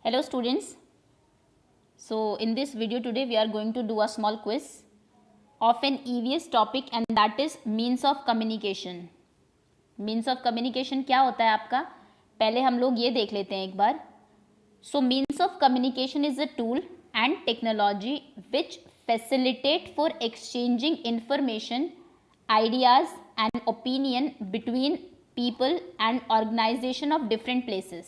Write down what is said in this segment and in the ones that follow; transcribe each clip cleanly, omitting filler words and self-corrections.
Hello students. So in this video today we are going to do a small quiz of an EVS topic and that is means of communication. Means of communication क्या होता है आपका, पहले हम लोग ये देख लेते हैं एक बार. So means of communication is a tool and technology which facilitate for exchanging information, ideas and opinion between people and organization of different places.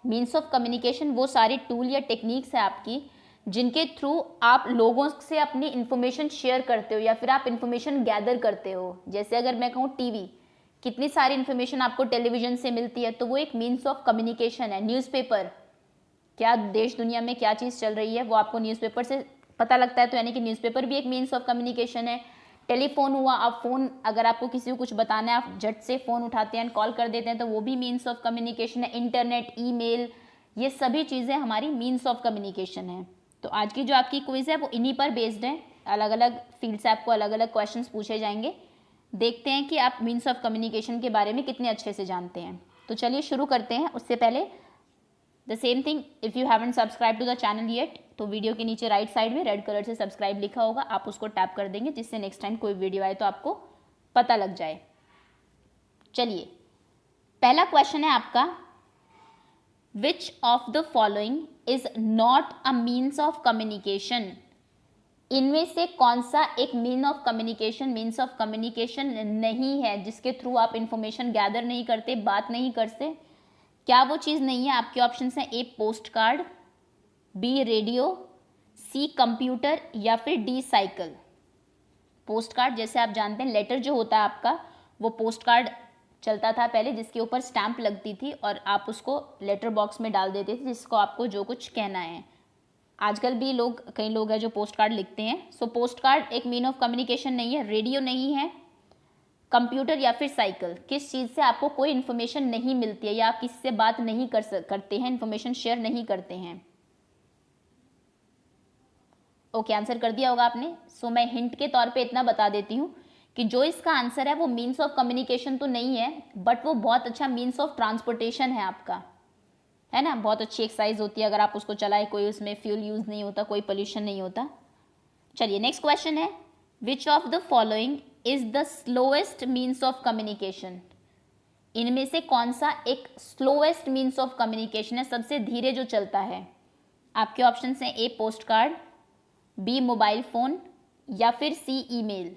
Means of communication वो सारी टूल या टेक्निक्स है आपकी जिनके थ्रू आप लोगों से अपनी इन्फॉर्मेशन शेयर करते हो या फिर आप इन्फॉर्मेशन गैदर करते हो. जैसे अगर मैं कहूँ टीवी, कितनी सारी इन्फॉर्मेशन आपको टेलीविजन से मिलती है, तो वो एक मीन्स ऑफ कम्युनिकेशन है. न्यूज़पेपर, क्या देश दुनिया में क्या चीज़ चल रही है वो आपको न्यूज़पेपर से पता लगता है, तो यानी कि न्यूज़पेपर भी एक मीन्स ऑफ कम्युनिकेशन है. टेलीफोन हुआ, आप फ़ोन अगर आपको किसी को कुछ बताना है आप झट से फ़ोन उठाते हैं, कॉल कर देते हैं, तो वो भी मीन्स ऑफ कम्युनिकेशन है. इंटरनेट, ईमेल, ये सभी चीज़ें हमारी मीन्स ऑफ कम्युनिकेशन है. तो आज की जो आपकी क्विज़ है वो इन्हीं पर बेस्ड है. अलग अलग फील्ड से आपको अलग अलग क्वेश्चंस पूछे जाएंगे. देखते हैं कि आप मीन्स ऑफ कम्युनिकेशन के बारे में कितने अच्छे से जानते हैं. तो चलिए शुरू करते हैं. उससे पहले the same thing, if you haven't subscribe to the channel yet, तो वीडियो के नीचे राइट साइड में रेड कलर से सब्सक्राइब लिखा होगा, आप उसको टैप कर देंगे जिससे नेक्स्ट टाइम कोई वीडियो आए तो आपको पता लग जाए. चलिए, पहला क्वेश्चन है आपका, विच of the following is not a means of communication. इनमें से कौन सा एक मीन्स ऑफ कम्युनिकेशन नहीं है, जिसके थ्रू आप इंफॉर्मेशन गैदर नहीं करते, बात नहीं करते. क्या वो चीज़ नहीं है? आपके ऑप्शंस हैं A post card, B radio, C computer या फिर डी साइकिल. पोस्ट कार्ड, जैसे आप जानते हैं लेटर जो होता है आपका, वो पोस्ट कार्ड चलता था पहले जिसके ऊपर स्टैंप लगती थी और आप उसको लेटर बॉक्स में डाल देते थे जिसको आपको जो कुछ कहना है. आजकल भी कई लोग हैं जो पोस्ट कार्ड लिखते हैं. सो पोस्ट कार्ड एक मीन ऑफ कम्युनिकेशन नहीं है. रेडियो नहीं है. कंप्यूटर या फिर साइकिल, किस चीज़ से आपको कोई इन्फॉर्मेशन नहीं मिलती है या आप किसी से बात नहीं करते हैं, इन्फॉर्मेशन शेयर नहीं करते हैं. ओके, आंसर कर दिया होगा आपने. सो मैं हिंट के तौर पे इतना बता देती हूँ कि जो इसका आंसर है वो मीन्स ऑफ कम्युनिकेशन तो नहीं है, बट वो बहुत अच्छा मीन्स ऑफ ट्रांसपोर्टेशन है आपका, है ना. बहुत अच्छी एक्सरसाइज होती है अगर आप उसको चलाए, कोई उसमें फ्यूल यूज़ नहीं होता, कोई पोल्यूशन नहीं होता. चलिए, नेक्स्ट क्वेश्चन है, विच of the following is the slowest means of communication. इनमें से कौन सा एक स्लोएस्ट मीन्स ऑफ कम्युनिकेशन है, सबसे धीरे जो चलता है. आपके ऑप्शन हैं A post card, B mobile phone या फिर C email.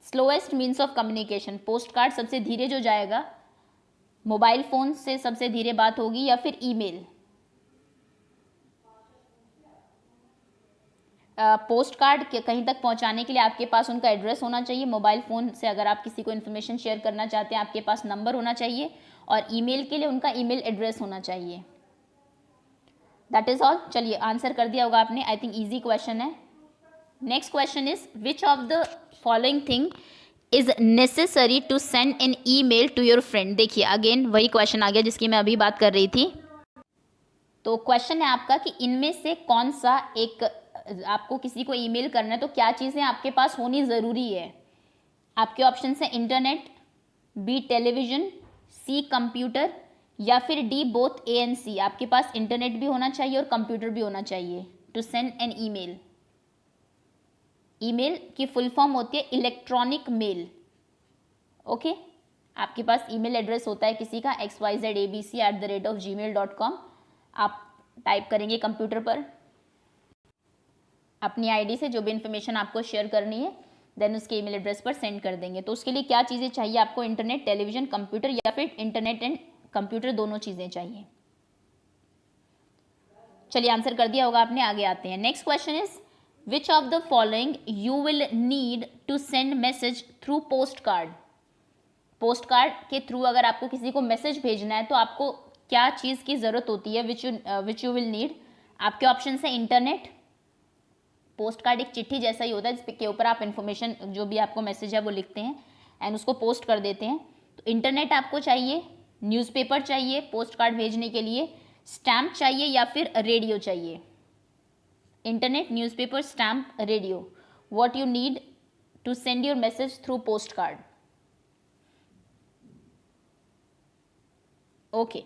Slowest means of communication, post card सबसे धीरे जो जाएगा, मोबाइल फोन से सबसे धीरे बात होगी या फिर ईमेल. पोस्ट कार्ड कहीं तक पहुंचाने के लिए आपके पास उनका एड्रेस होना चाहिए. मोबाइल फ़ोन से अगर आप किसी को इन्फॉर्मेशन शेयर करना चाहते हैं आपके पास नंबर होना चाहिए, और ईमेल के लिए उनका ईमेल एड्रेस होना चाहिए. That is all. चलिए, आंसर कर दिया होगा आपने. आई थिंक ईजी क्वेश्चन है. Next question is, which of the following thing is necessary to send an email to your friend. देखिए, अगेन वही क्वेश्चन आ गया जिसकी मैं अभी बात कर रही थी. तो क्वेश्चन है आपका कि इनमें से कौन सा एक आपको किसी को ईमेल करना है तो क्या चीज़ें आपके पास होनी ज़रूरी है. आपके ऑप्शन हैं इंटरनेट, बी टेलीविज़न, सी कंप्यूटर या फिर डी बोथ ए एंड सी. आपके पास इंटरनेट भी होना चाहिए और कंप्यूटर भी होना चाहिए to send an email. Email की फुल फॉर्म होती है इलेक्ट्रॉनिक मेल. ओके, आपके पास ईमेल एड्रेस होता है किसी का xyzabc@gmail.com. आप टाइप करेंगे कंप्यूटर पर अपनी आईडी से जो भी इन्फॉर्मेशन आपको शेयर करनी है, देन उसके ईमेल एड्रेस पर सेंड कर देंगे. तो उसके लिए क्या चीज़ें चाहिए आपको? इंटरनेट, टेलीविजन, कंप्यूटर या फिर इंटरनेट एंड कंप्यूटर दोनों चीज़ें चाहिए. चलिए, आंसर कर दिया होगा आपने. आगे आते हैं. Next question is, which of the following you will need to send message through post card. Post card के थ्रू अगर आपको किसी को मैसेज भेजना है तो आपको क्या चीज़ की ज़रूरत होती है, विच यू विल नीड. आपके ऑप्शन हैं इंटरनेट. पोस्ट कार्ड एक चिट्ठी जैसा ही होता है जिसके ऊपर आप इन्फॉर्मेशन, जो भी आपको मैसेज है वो लिखते हैं एंड उसको पोस्ट कर देते हैं. तो इंटरनेट आपको चाहिए, न्यूज़पेपर चाहिए पोस्ट कार्ड भेजने के लिए, स्टैम्प चाहिए या फिर रेडियो चाहिए. Internet, newspaper, stamp, radio. What you need to send your message through post card. Okay,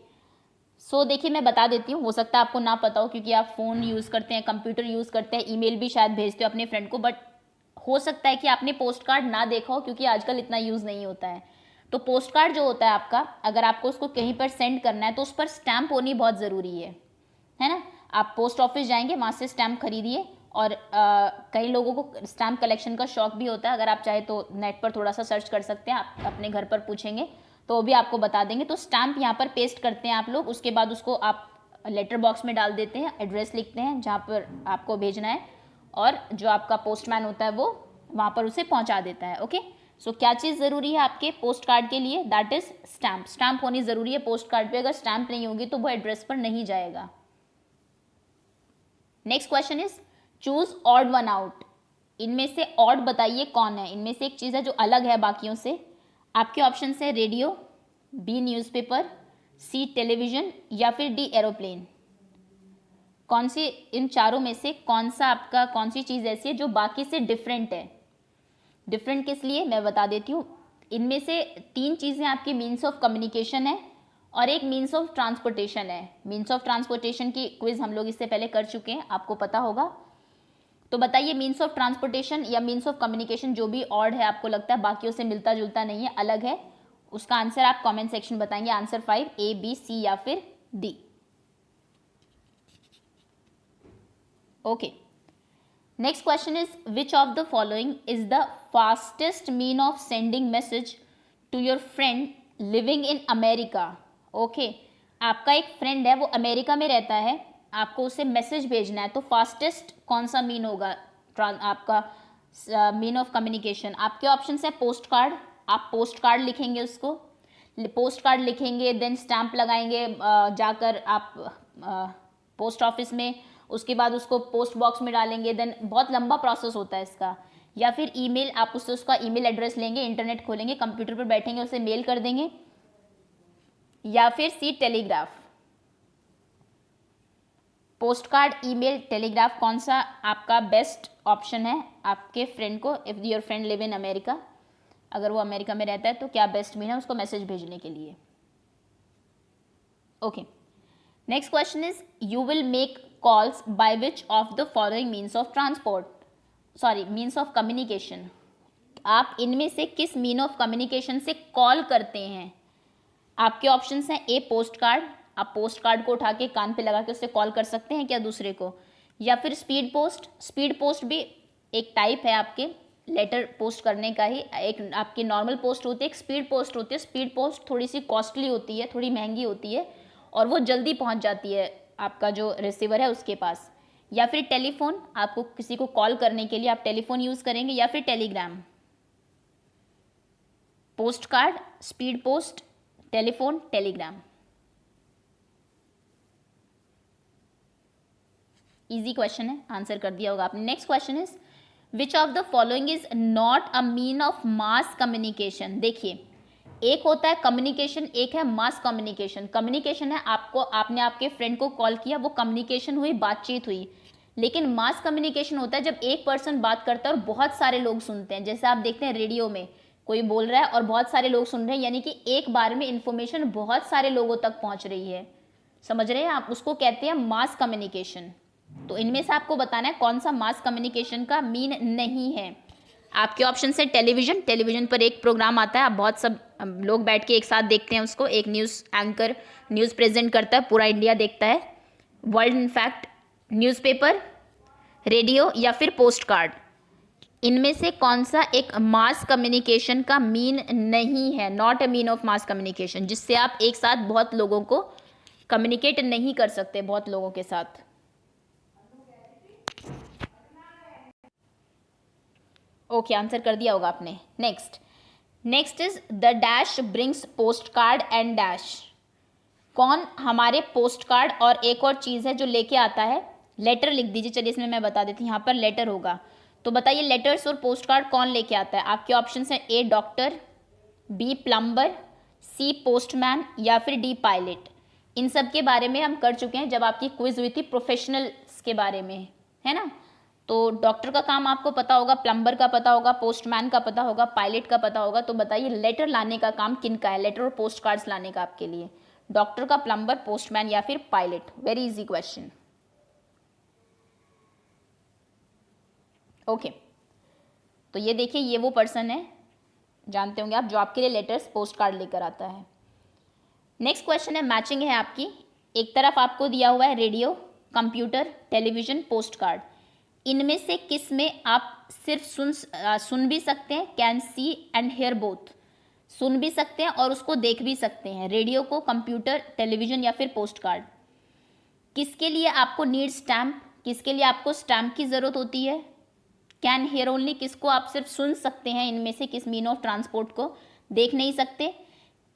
so देखिए मैं बता देती हूँ, हो सकता है आपको ना पता हो क्योंकि आप फ़ोन यूज़ करते हैं, कंप्यूटर यूज़ करते हैं, ईमेल भी शायद भेजते हो अपने फ्रेंड को, बट हो सकता है कि आपने पोस्ट कार्ड ना देखा हो क्योंकि आजकल इतना यूज़ नहीं होता है। तो पोस्ट कार्ड जो होता है आपका, अगर आपको उसको कहीं पर सेंड करना है तो उस पर स्टैम्प होनी बहुत ज़रूरी है ना। आप पोस्ट ऑफिस जाएंगे, वहाँ से स्टैम्प खरीदिए। और कई लोगों को स्टैम्प कलेक्शन का शौक भी होता है, अगर आप चाहे तो नेट पर थोड़ा सा सर्च कर सकते हैं, आप अपने घर पर पूछेंगे तो वो भी आपको बता देंगे। तो स्टैम्प यहाँ पर पेस्ट करते हैं आप लोग, उसके बाद उसको आप लेटर बॉक्स में डाल देते हैं, एड्रेस लिखते हैं जहाँ पर आपको भेजना है, और जो आपका पोस्टमैन होता है वो वहाँ पर उसे पहुँचा देता है। ओके, सो क्या चीज़ ज़रूरी है आपके पोस्ट कार्ड के लिए? That is stamp. स्टैम्प होनी ज़रूरी है पोस्ट कार्ड पे, अगर स्टैम्प नहीं होगी तो वो एड्रेस पर नहीं जाएगा। Next question is choose odd one out. इनमें से ऑड बताइए कौन है, इनमें से एक चीज़ है जो अलग है बाकियों से। आपके ऑप्शन है रेडियो, बी न्यूज़पेपर, सी टेलीविजन या फिर डी एरोप्लेन। कौन सी इन चारों में से कौन सी चीज़ ऐसी है जो बाकी से डिफरेंट है? डिफरेंट किस लिए, मैं बता देती हूँ। इनमें से 3 चीज़ें आपकी मीन्स ऑफ कम्युनिकेशन है और एक मीन्स ऑफ ट्रांसपोर्टेशन है। मीन्स ऑफ ट्रांसपोर्टेशन की क्विज हम लोग इससे पहले कर चुके हैं, आपको पता होगा। तो बताइए मीन्स ऑफ ट्रांसपोर्टेशन या मीन्स ऑफ कम्युनिकेशन जो भी ऑड है, आपको लगता है बाकियों से मिलता जुलता नहीं है, अलग है, उसका आंसर आप कमेंट सेक्शन बताएंगे। आंसर 5 ए, बी, सी या फिर D. Okay, next question is which of the following is the fastest mean of sending message to your friend living in America. Okay, आपका एक फ्रेंड है वो America में रहता है, आपको उसे मैसेज भेजना है, तो फास्टेस्ट कौन सा मीन होगा आपका मीन ऑफ कम्युनिकेशन? आपके ऑप्शन है पोस्ट कार्ड, आप पोस्ट कार्ड लिखेंगे, उसको पोस्ट कार्ड लिखेंगे, देन स्टैंप लगाएंगे जाकर आप पोस्ट ऑफिस में, उसके बाद उसको पोस्ट बॉक्स में डालेंगे, देन बहुत लंबा प्रोसेस होता है इसका। या फिर ईमेल, आप उससे उसका ईमेल एड्रेस लेंगे, इंटरनेट खोलेंगे, कंप्यूटर पर बैठेंगे, उसे मेल कर देंगे। या फिर C telegraph. Post card, email, telegraph, कौन सा आपका बेस्ट ऑप्शन है आपके फ्रेंड को? If your friend live in America, अगर वो अमेरिका में रहता है तो क्या बेस्ट मीन है उसको मैसेज भेजने के लिए? Okay, next question is you will make calls by which of the following means of means of communication. आप इनमें से किस मीन ऑफ कम्युनिकेशन से कॉल करते हैं? आपके ऑप्शंस हैं ए पोस्ट कार्ड, आप पोस्ट कार्ड को उठा के कान पे लगा के उससे कॉल कर सकते हैं क्या दूसरे को? या फिर स्पीड पोस्ट, स्पीड पोस्ट भी एक टाइप है आपके लेटर पोस्ट करने का ही। एक आपकी नॉर्मल पोस्ट होती है, एक स्पीड पोस्ट होती है। स्पीड पोस्ट थोड़ी सी कॉस्टली होती है, थोड़ी महंगी होती है, और वो जल्दी पहुंच जाती है आपका जो रिसीवर है उसके पास। या फिर टेलीफोन, आपको किसी को कॉल करने के लिए आप टेलीफोन यूज़ करेंगे, या फिर Telegram. Post card, speed post, telephone, Telegram. Easy question है, आंसर कर दिया होगा आपने। Next question is which of the following is not a mean of mass communication. देखिए, एक होता है कम्युनिकेशन, एक है मास कम्युनिकेशन। कम्युनिकेशन है आपने आपके फ्रेंड को कॉल किया, वो कम्युनिकेशन हुई, बातचीत हुई। लेकिन मास कम्युनिकेशन होता है जब एक पर्सन बात करता है और बहुत सारे लोग सुनते हैं। जैसे आप देखते हैं रेडियो में कोई बोल रहा है और बहुत सारे लोग सुन रहे हैं, यानी कि एक बार में इंफॉर्मेशन बहुत सारे लोगों तक पहुंच रही है। समझ रहे हैं आप? उसको कहते हैं मास कम्युनिकेशन। तो इनमें से आपको बताना है कौन सा मास कम्युनिकेशन का मीन नहीं है। आपके ऑप्शन है टेलीविजन, टेलीविजन पर एक प्रोग्राम आता है, आप बहुत सब लोग बैठ के एक साथ देखते हैं उसको, एक न्यूज़ एंकर न्यूज़ प्रेजेंट करता है, पूरा इंडिया देखता है, वर्ल्ड इनफैक्ट। न्यूज़पेपर, रेडियो या फिर पोस्ट कार्ड, इनमें से कौन सा एक मास कम्युनिकेशन का मीन नहीं है, not a mean of mass communication, जिससे आप एक साथ बहुत लोगों को कम्युनिकेट नहीं कर सकते, बहुत लोगों के साथ? ओके, आंसर कर दिया होगा आपने। Next is the dash brings post card and dash. कौन हमारे पोस्ट कार्ड और एक और चीज़ है जो लेके आता है? लेटर लिख दीजिए, चलिए इसमें मैं बता देती हूँ, यहाँ पर लेटर होगा। तो बताइए लेटर्स और पोस्ट कार्ड कौन लेके आता है? आपके ऑप्शन हैं ए डॉक्टर, बी प्लम्बर, सी पोस्टमैन या फिर डी पायलट। इन सब के बारे में हम कर चुके हैं जब आपकी क्विज हुई थी प्रोफेशनल्स के बारे में, है ना। तो डॉक्टर का काम आपको पता होगा, प्लम्बर का पता होगा, पोस्टमैन का पता होगा, पायलट का पता होगा। तो बताइए लेटर लाने का काम किन का है, लेटर और पोस्ट कार्ड्स लाने का आपके लिए? डॉक्टर का, प्लम्बर, पोस्टमैन या फिर pilot? Very easy question. Okay, तो ये देखिए, ये वो पर्सन है, जानते होंगे आप, जो आपके लिए लेटर्स, पोस्ट कार्ड लेकर आता है। नेक्स्ट क्वेश्चन है, मैचिंग है आपकी। एक तरफ आपको दिया हुआ है radio, computer, television, post card. इनमें से किस में आप सिर्फ सुन भी सकते हैं, can see and hear both, सुन भी सकते हैं और उसको देख भी सकते हैं, रेडियो को, कंप्यूटर, टेलीविजन या फिर पोस्ट कार्ड। किसके लिए आपको नीड स्टैम्प, किसके लिए आपको स्टैम्प की ज़रूरत होती है? कैन हेयर ओनली, किसको आप सिर्फ सुन सकते हैं, इनमें से किस मीन ऑफ ट्रांसपोर्ट को देख नहीं सकते?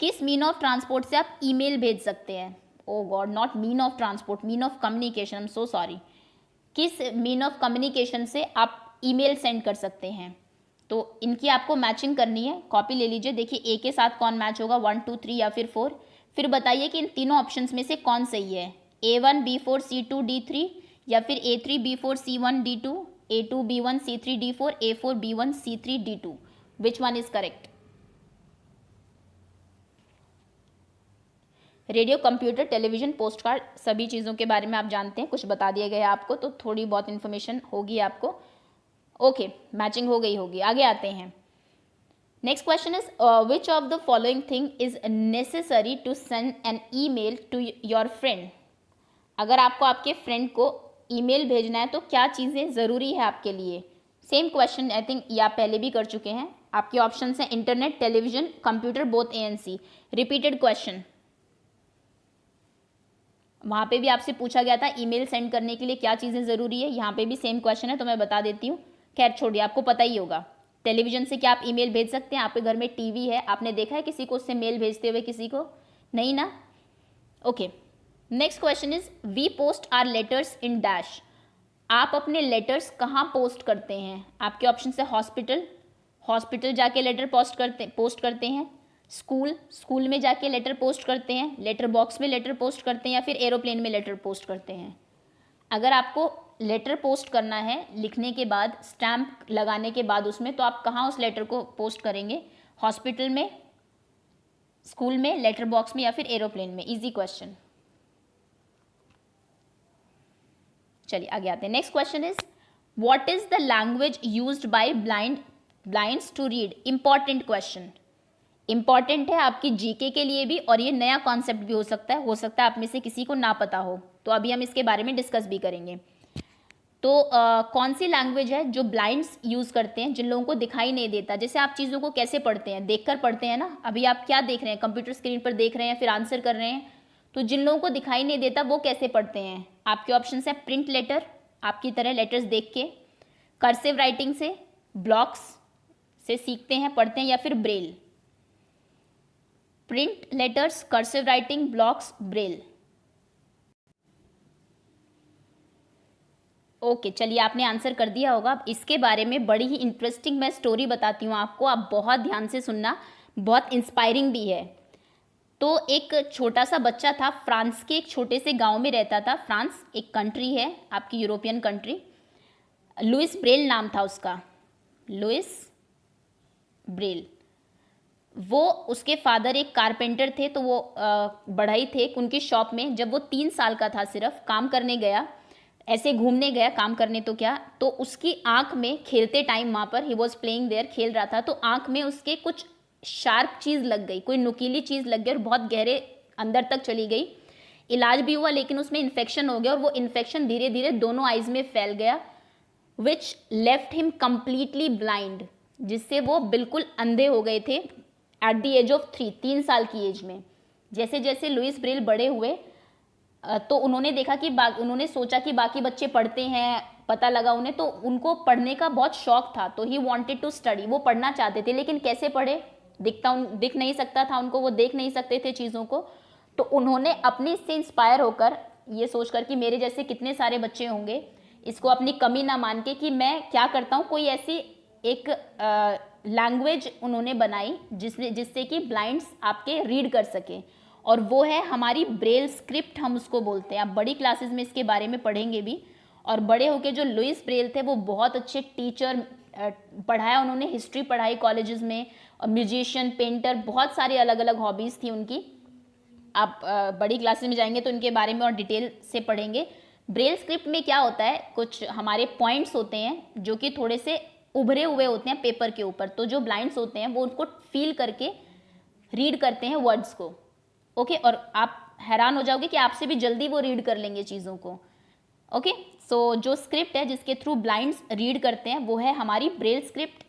किस मीन ऑफ ट्रांसपोर्ट से आप ईमेल भेज सकते हैं? O God, not mean of transport, mean of communication, I am so sorry. किस मीन ऑफ कम्युनिकेशन से आप ईमेल सेंड कर सकते हैं? तो इनकी आपको मैचिंग करनी है, कॉपी ले लीजिए। देखिए ए के साथ कौन मैच होगा, 1 2 3 या फिर 4। फिर बताइए कि इन तीनों ऑप्शंस में से कौन सही है, A1 B4 C2 D3 या फिर A3 B4 C1 D2, A2 B1 C3 D4, A4 B1 C3 D2, which one is correct? Radio, computer, television, post card, सभी चीज़ों के बारे में आप जानते हैं, कुछ बता दिया गया आपको, तो थोड़ी बहुत इन्फॉर्मेशन होगी आपको। ओके, मैचिंग हो गई होगी। आगे आते हैं। Next question is, which of the following thing is necessary to send an email to your friend? अगर आपको आपके फ्रेंड को ईमेल भेजना है तो क्या चीज़ें ज़रूरी है आपके लिए? सेम क्वेश्चन आई थिंक ये आप पहले भी कर चुके हैं। आपके ऑप्शन हैं internet, television, computer, both A and C. Repeated question, वहाँ पे भी आपसे पूछा गया था ईमेल सेंड करने के लिए क्या चीज़ें ज़रूरी है, यहाँ पे भी सेम क्वेश्चन है, तो मैं बता देती हूँ। खैर छोड़िए, आपको पता ही होगा। टेलीविजन से क्या आप ईमेल भेज सकते हैं? आपके घर में टीवी है, आपने देखा है किसी को उससे मेल भेजते हुए? किसी को नहीं ना। Okay, next question is, we post are letters in dash. आप अपने लेटर्स कहाँ पोस्ट करते हैं? आपके ऑप्शन है हॉस्पिटल, हॉस्पिटल जाके लेटर पोस्ट करते हैं, स्कूल में जाके लेटर पोस्ट करते हैं, लेटर बॉक्स में लेटर पोस्ट करते हैं, या फिर एरोप्लेन में लेटर पोस्ट करते हैं? अगर आपको लेटर पोस्ट करना है लिखने के बाद, स्टैम्प लगाने के बाद उसमें, तो आप कहाँ उस लेटर को पोस्ट करेंगे? हॉस्पिटल में, स्कूल में, लेटर बॉक्स में या फिर एरोप्लेन में? Easy question. चलिए आगे आते हैं। Next question is, what is the language used by blinds to read? Important question, important है आपकी जीके के लिए भी, और ये नया कॉन्सेप्ट भी हो सकता है आप में से किसी को ना पता हो, तो अभी हम इसके बारे में डिस्कस भी करेंगे। तो कौन सी लैंग्वेज है जो ब्लाइंड्स यूज़ करते हैं, जिन लोगों को दिखाई नहीं देता? जैसे आप चीज़ों को कैसे पढ़ते हैं? देखकर पढ़ते हैं ना। अभी आप क्या देख रहे हैं, कंप्यूटर स्क्रीन पर देख रहे हैं, फिर आंसर कर रहे हैं, तो जिन लोगों को दिखाई नहीं देता वो कैसे पढ़ते हैं? आपके ऑप्शन है प्रिंट लेटर, आपकी तरह लेटर्स देख के, कर्सिव राइटिंग से, ब्लॉक्स से सीखते हैं, पढ़ते हैं, या फिर Braille? Print letters, cursive writing, blocks, Braille. Okay, चलिए आपने आंसर कर दिया होगा। अब इसके बारे में बड़ी ही इंटरेस्टिंग मैं स्टोरी बताती हूँ आपको, आप बहुत ध्यान से सुनना, बहुत इंस्पायरिंग भी है। तो एक छोटा सा बच्चा था, फ्रांस के एक छोटे से गांव में रहता था। फ्रांस एक कंट्री है, आपकी यूरोपियन कंट्री। लुइस ब्रेल नाम था उसका, लुइस ब्रेल। वो, उसके फादर एक कारपेंटर थे, तो वो बढ़ई थे उनकी शॉप में। जब वो 3 साल का था, सिर्फ काम करने गया, ऐसे घूमने गया, काम करने तो क्या, तो उसकी आंख में खेलते टाइम, वहाँ पर ही वॉज प्लेइंग देयर, खेल रहा था, तो आंख में उसके कुछ शार्प चीज़ लग गई, कोई नुकीली चीज़ लग गई और बहुत गहरे अंदर तक चली गई। इलाज भी हुआ, लेकिन उसमें इन्फेक्शन हो गया, और वो इन्फेक्शन धीरे धीरे दोनों आइज़ में फैल गया, विच लेफ्ट हिम कम्प्लीटली ब्लाइंड, जिससे वो बिल्कुल अंधे हो गए थे एट द एज ऑफ 3 साल की एज में। जैसे जैसे लुइस ब्रेल बड़े हुए, तो उन्होंने देखा कि उन्होंने सोचा कि बाकी बच्चे पढ़ते हैं, पता लगा उन्हें, तो उनको पढ़ने का बहुत शौक था, तो ही वांटेड टू स्टडी, वो पढ़ना चाहते थे, लेकिन कैसे पढ़े? दिख नहीं सकता था उनको, वो देख नहीं सकते थे चीज़ों को। तो उन्होंने अपने इससे इंस्पायर होकर, ये सोचकर कि मेरे जैसे कितने सारे बच्चे होंगे, इसको अपनी कमी ना मान के कि मैं क्या करता हूँ, कोई ऐसी एक लैंग्वेज उन्होंने बनाई जिससे कि ब्लाइंड्स आपके रीड कर सके, और वो है हमारी ब्रेल स्क्रिप्ट, हम उसको बोलते हैं। आप बड़ी क्लासेस में इसके बारे में पढ़ेंगे भी। और बड़े होके जो लुइस ब्रेल थे, वो बहुत अच्छे टीचर, पढ़ाया उन्होंने, हिस्ट्री पढ़ाई कॉलेजेस में, और म्यूजिशियन, पेंटर, बहुत सारी अलग अलग हॉबीज़ थी उनकी। आप बड़ी क्लासेस में जाएंगे तो इनके बारे में और डिटेल से पढ़ेंगे। ब्रेल स्क्रिप्ट में क्या होता है, कुछ हमारे पॉइंट्स होते हैं जो कि थोड़े से उभरे हुए होते हैं पेपर के ऊपर, तो जो ब्लाइंड्स होते हैं वो उनको फील करके रीड करते हैं वर्ड्स को। ओके, और आप हैरान हो जाओगे कि आपसे भी जल्दी वो रीड कर लेंगे चीज़ों को। ओके, सो जो स्क्रिप्ट है जिसके थ्रू ब्लाइंड्स रीड करते हैं वो है हमारी ब्रेल स्क्रिप्ट।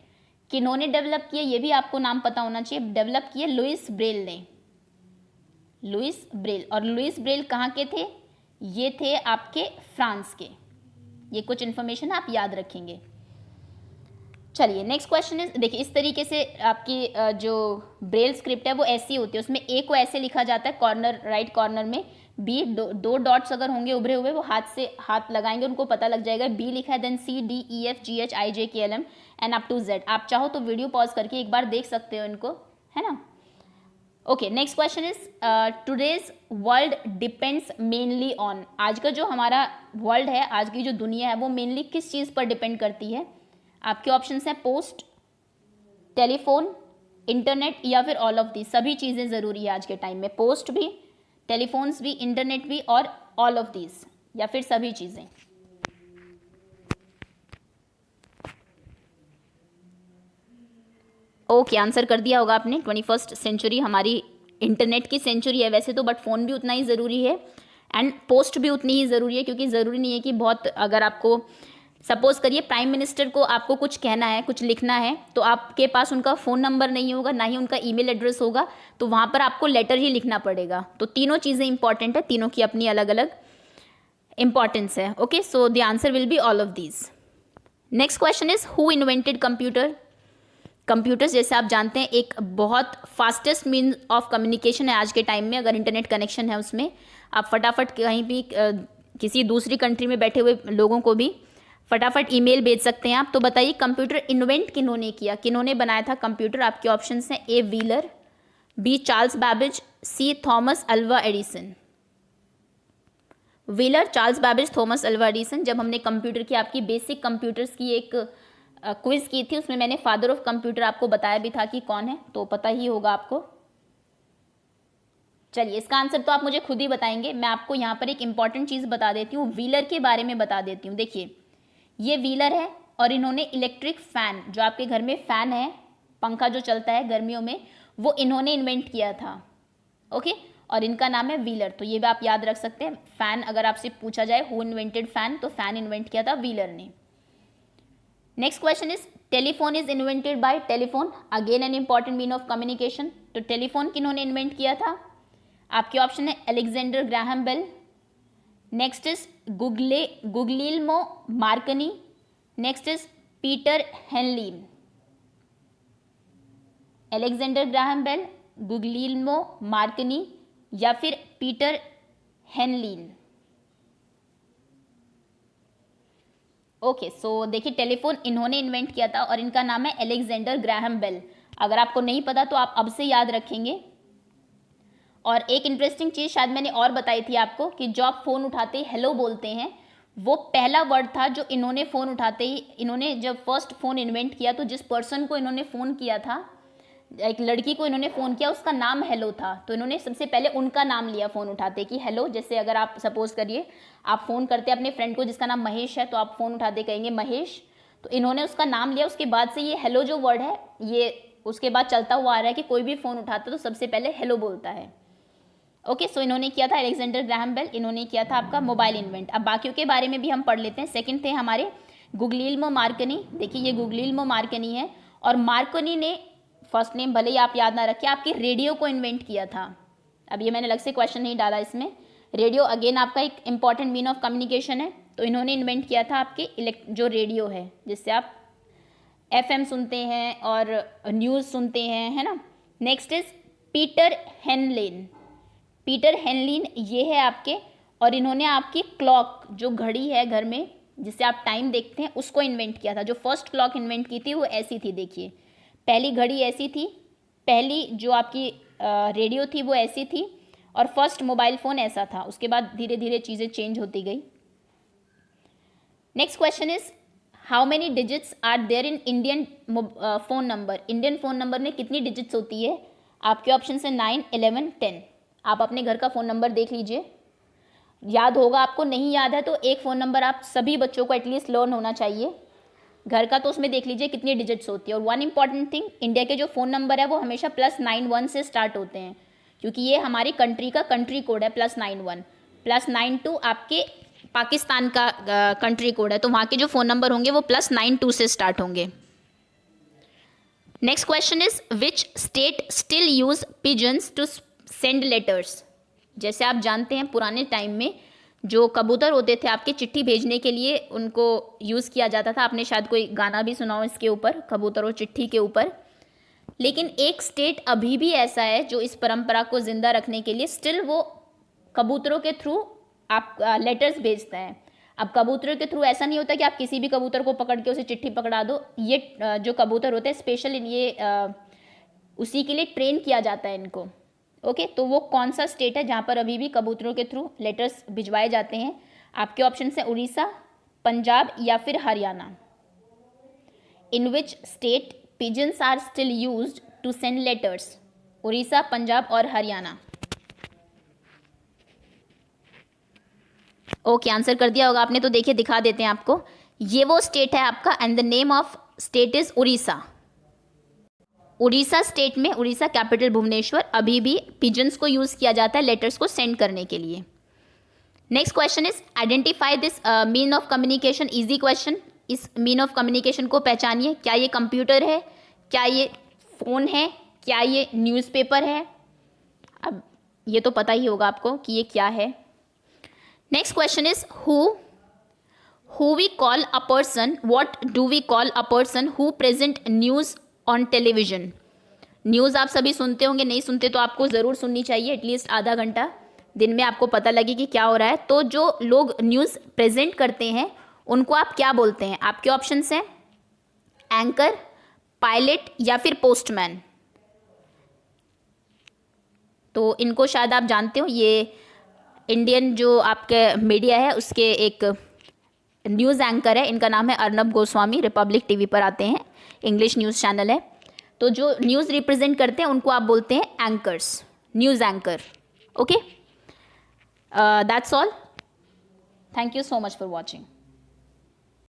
किन्होंने डेवलप किया ये भी आपको नाम पता होना चाहिए। डेवलप किए लुइस ब्रेल ने, लुइस ब्रेल। और लुइस ब्रेल कहाँ के थे? ये थे आपके फ्रांस के। ये कुछ इन्फॉर्मेशन आप याद रखेंगे। चलिए नेक्स्ट क्वेश्चन इज, देखिए इस तरीके से आपकी जो ब्रेल स्क्रिप्ट है वो ऐसी होती है। उसमें ए को ऐसे लिखा जाता है कॉर्नर, राइट कॉर्नर में। बी, दो डॉट्स अगर होंगे उभरे हुए वो हाथ से हाथ लगाएंगे उनको पता लग जाएगा बी लिखा है। Then C, D, E, F, G, H, I, J, K, L, M and up to Z. आप चाहो तो वीडियो पॉज करके एक बार देख सकते हो इनको, है ना। Okay, next question is today's world depends mainly on. आज का जो हमारा वर्ल्ड है, आज की जो दुनिया है वो मेनली किस चीज़ पर डिपेंड करती है? आपके ऑप्शंस हैं पोस्ट, टेलीफोन, इंटरनेट या फिर ऑल ऑफ दी। सभी चीज़ें ज़रूरी है आज के टाइम में, पोस्ट भी, टेलीफोन्स भी, इंटरनेट भी और ऑल ऑफ दीज, या फिर सभी चीज़ें। ओके, आंसर कर दिया होगा आपने। 21st सेंचुरी हमारी इंटरनेट की सेंचुरी है वैसे तो, बट फ़ोन भी उतना ही ज़रूरी है एंड पोस्ट भी उतनी ही ज़रूरी है, क्योंकि ज़रूरी नहीं है कि बहुत, अगर आपको सपोज करिए प्राइम मिनिस्टर को आपको कुछ कहना है, कुछ लिखना है, तो आपके पास उनका फ़ोन नंबर नहीं होगा, ना ही उनका ईमेल एड्रेस होगा, तो वहाँ पर आपको लेटर ही लिखना पड़ेगा। तो तीनों चीज़ें इंपॉर्टेंट है, तीनों की अपनी अलग अलग इंपॉर्टेंस है। Okay, so the answer will be all of these. Next question is who invented computer. Computers जैसे आप जानते हैं एक बहुत फास्टेस्ट मीन ऑफ कम्युनिकेशन है आज के टाइम में। अगर इंटरनेट कनेक्शन है उसमें आप फटाफट कहीं भी किसी दूसरी कंट्री में बैठे हुए लोगों को भी फटाफट ईमेल भेज सकते हैं आप। तो बताइए कंप्यूटर इन्वेंट किन्होंने किया, किन्होंने बनाया था कंप्यूटर? आपके ऑप्शंस हैं A Wheeler, B Charles Babbage, C Thomas Alva Edison. Wheeler, Charles Babbage, Thomas Alva Edison. जब हमने कंप्यूटर की आपकी बेसिक कंप्यूटर्स की एक क्विज की थी उसमें मैंने फादर ऑफ कंप्यूटर आपको बताया भी था कि कौन है, तो पता ही होगा आपको। चलिए इसका आंसर तो आप मुझे खुद ही बताएंगे। मैं आपको यहाँ पर एक इंपॉर्टेंट चीज़ बता देती हूँ, व्हीलर के बारे में बता देती हूँ। देखिए ये व्हीलर है और इन्होंने इलेक्ट्रिक फैन, जो आपके घर में फैन है, पंखा जो चलता है गर्मियों में, वो इन्होंने इन्वेंट किया था। ओके, और इनका नाम है व्हीलर। तो ये भी आप याद रख सकते हैं। फैन अगर आपसे पूछा जाए हु इन्वेंटेड फैन, तो फैन इन्वेंट किया था व्हीलर ने। Next question is telephone is invented by. Telephone again an important mean of communication. तो टेलीफोन किन्होंने इन्वेंट किया था? आपके ऑप्शन है Alexander Graham Bell, next is Guglielmo Marconi, next is Peter Heinlein. Alexander Graham Bell, Guglielmo Marconi या फिर Peter हेनलीन। Okay, so देखिए telephone इन्होंने इन्वेंट किया था और इनका नाम है अलेक्जेंडर ग्राहम बेल। अगर आपको नहीं पता तो आप अब से याद रखेंगे। और एक इंटरेस्टिंग चीज़ शायद मैंने और बताई थी आपको कि जो आप फ़ोन उठाते ही हेलो बोलते हैं, वो पहला वर्ड था जो इन्होंने फ़ोन उठाते ही, इन्होंने जब फर्स्ट फ़ोन इन्वेंट किया तो जिस पर्सन को इन्होंने फ़ोन किया था, एक लड़की को इन्होंने फ़ोन किया, उसका नाम हेलो था। तो इन्होंने सबसे पहले उनका नाम लिया फ़ोन उठाते कि हेलो। जैसे अगर आप सपोज करिए आप फ़ोन करते हैं अपने फ्रेंड को जिसका नाम महेश है, तो आप फ़ोन उठाते कहेंगे महेश, तो इन्होंने उसका नाम लिया। उसके बाद से ये हेलो जो वर्ड है ये उसके बाद चलता हुआ आ रहा है कि कोई भी फ़ोन उठाता तो सबसे पहले हेलो बोलता है। ओके, सो इन्होंने किया था अलेक्जेंडर ग्राहम बेल, इन्होंने किया था आपका मोबाइल इन्वेंट। अब बाकियों के बारे में भी हम पढ़ लेते हैं। सेकंड थे हमारे गुगलिल्मो मार्कनी। देखिए ये गुगलिल्मो मार्कनी है और मार्कनी ने, फर्स्ट नेम भले ही आप याद ना रखिए, आपके रेडियो को इन्वेंट किया था। अब ये मैंने अलग से क्वेश्चन नहीं डाला इसमें। रेडियो अगेन आपका एक इंपॉर्टेंट मीन ऑफ कम्युनिकेशन है, तो इन्होंने इन्वेंट किया था आपके जो रेडियो है जिससे आप FM सुनते हैं और न्यूज़ सुनते हैं, है ना। Next is Peter Heinlein. Peter Heinlein ये है आपके, और इन्होंने आपकी क्लॉक जो घड़ी है घर में जिससे आप टाइम देखते हैं उसको इन्वेंट किया था। जो फर्स्ट क्लॉक इन्वेंट की थी वो ऐसी थी, देखिए पहली घड़ी ऐसी थी, पहली जो आपकी रेडियो थी वो ऐसी थी, और फर्स्ट मोबाइल फ़ोन ऐसा था। उसके बाद धीरे धीरे चीज़ें चेंज होती गई। Next question is how many digits are there in Indian phone number. Indian phone number में कितनी डिजिट्स होती है? आपके ऑप्शन है 9, 11, 10। आप अपने घर का फ़ोन नंबर देख लीजिए, याद होगा आपको, नहीं याद है तो एक फ़ोन नंबर आप सभी बच्चों को एटलीस्ट लर्न होना चाहिए घर का, तो उसमें देख लीजिए कितनी डिजिट्स होती है। और वन इंपॉर्टेंट थिंग, इंडिया के जो फ़ोन नंबर है वो हमेशा +91 से स्टार्ट होते हैं, क्योंकि ये हमारी कंट्री का कंट्री कोड है +91, +92 आपके पाकिस्तान का कंट्री कोड है, तो वहाँ के जो फ़ोन नंबर होंगे वो +92 से स्टार्ट होंगे। Next question is which state still use pigeons to send letters. जैसे आप जानते हैं पुराने टाइम में जो कबूतर होते थे आपके चिट्ठी भेजने के लिए उनको यूज़ किया जाता था। आपने शायद कोई गाना भी सुना हो इसके ऊपर, कबूतर और चिट्ठी के ऊपर। लेकिन एक स्टेट अभी भी ऐसा है जो इस परंपरा को जिंदा रखने के लिए स्टिल वो कबूतरों के थ्रू आप लेटर्स भेजता है। अब कबूतरों के थ्रू ऐसा नहीं होता कि आप किसी भी कबूतर को पकड़ के उसे चिट्ठी पकड़ा दो। ये जो कबूतर होते हैं स्पेशल ये उसी के लिए ट्रेन किया जाता है इनको। ओके, तो वो कौन सा स्टेट है जहाँ पर अभी भी कबूतरों के थ्रू लेटर्स भिजवाए जाते हैं? आपके ऑप्शन है उड़ीसा, पंजाब या फिर Haryana. In which state pigeons are still used to send letters? Orissa, Punjab और हरियाणा। ओके, आंसर कर दिया होगा आपने, तो देखिए दिखा देते हैं आपको। ये वो स्टेट है आपका and the name of state is Orissa. Orissa state में, उड़ीसा कैपिटल भुवनेश्वर, अभी भी पिजन्स को यूज किया जाता है लेटर्स को सेंड करने के लिए। Next question is identify this mean of communication. Easy question. इस मीन ऑफ कम्युनिकेशन को पहचानिए। क्या ये कंप्यूटर है, क्या ये फोन है, क्या ये न्यूज़पेपर है? अब ये तो पता ही होगा आपको कि ये क्या है। Next question is who we call a person, what do we call a person who present news on television. News आप सभी सुनते होंगे, नहीं सुनते तो आपको ज़रूर सुननी चाहिए, एटलीस्ट आधा घंटा दिन में आपको पता लगे कि क्या हो रहा है। तो जो लोग न्यूज़ प्रेजेंट करते हैं उनको आप क्या बोलते हैं? आपके ऑप्शंस हैं एंकर, पायलट या फिर पोस्टमैन। तो इनको शायद आप जानते हो, ये इंडियन जो आपके मीडिया है उसके एक न्यूज़ एंकर है, इनका नाम है अर्नब गोस्वामी, रिपब्लिक टीवी पर आते हैं, इंग्लिश न्यूज़ चैनल है। तो जो न्यूज़ रिप्रेजेंट करते हैं उनको आप बोलते हैं anchors, news anchor. Okay, that's all. Thank you so much for watching.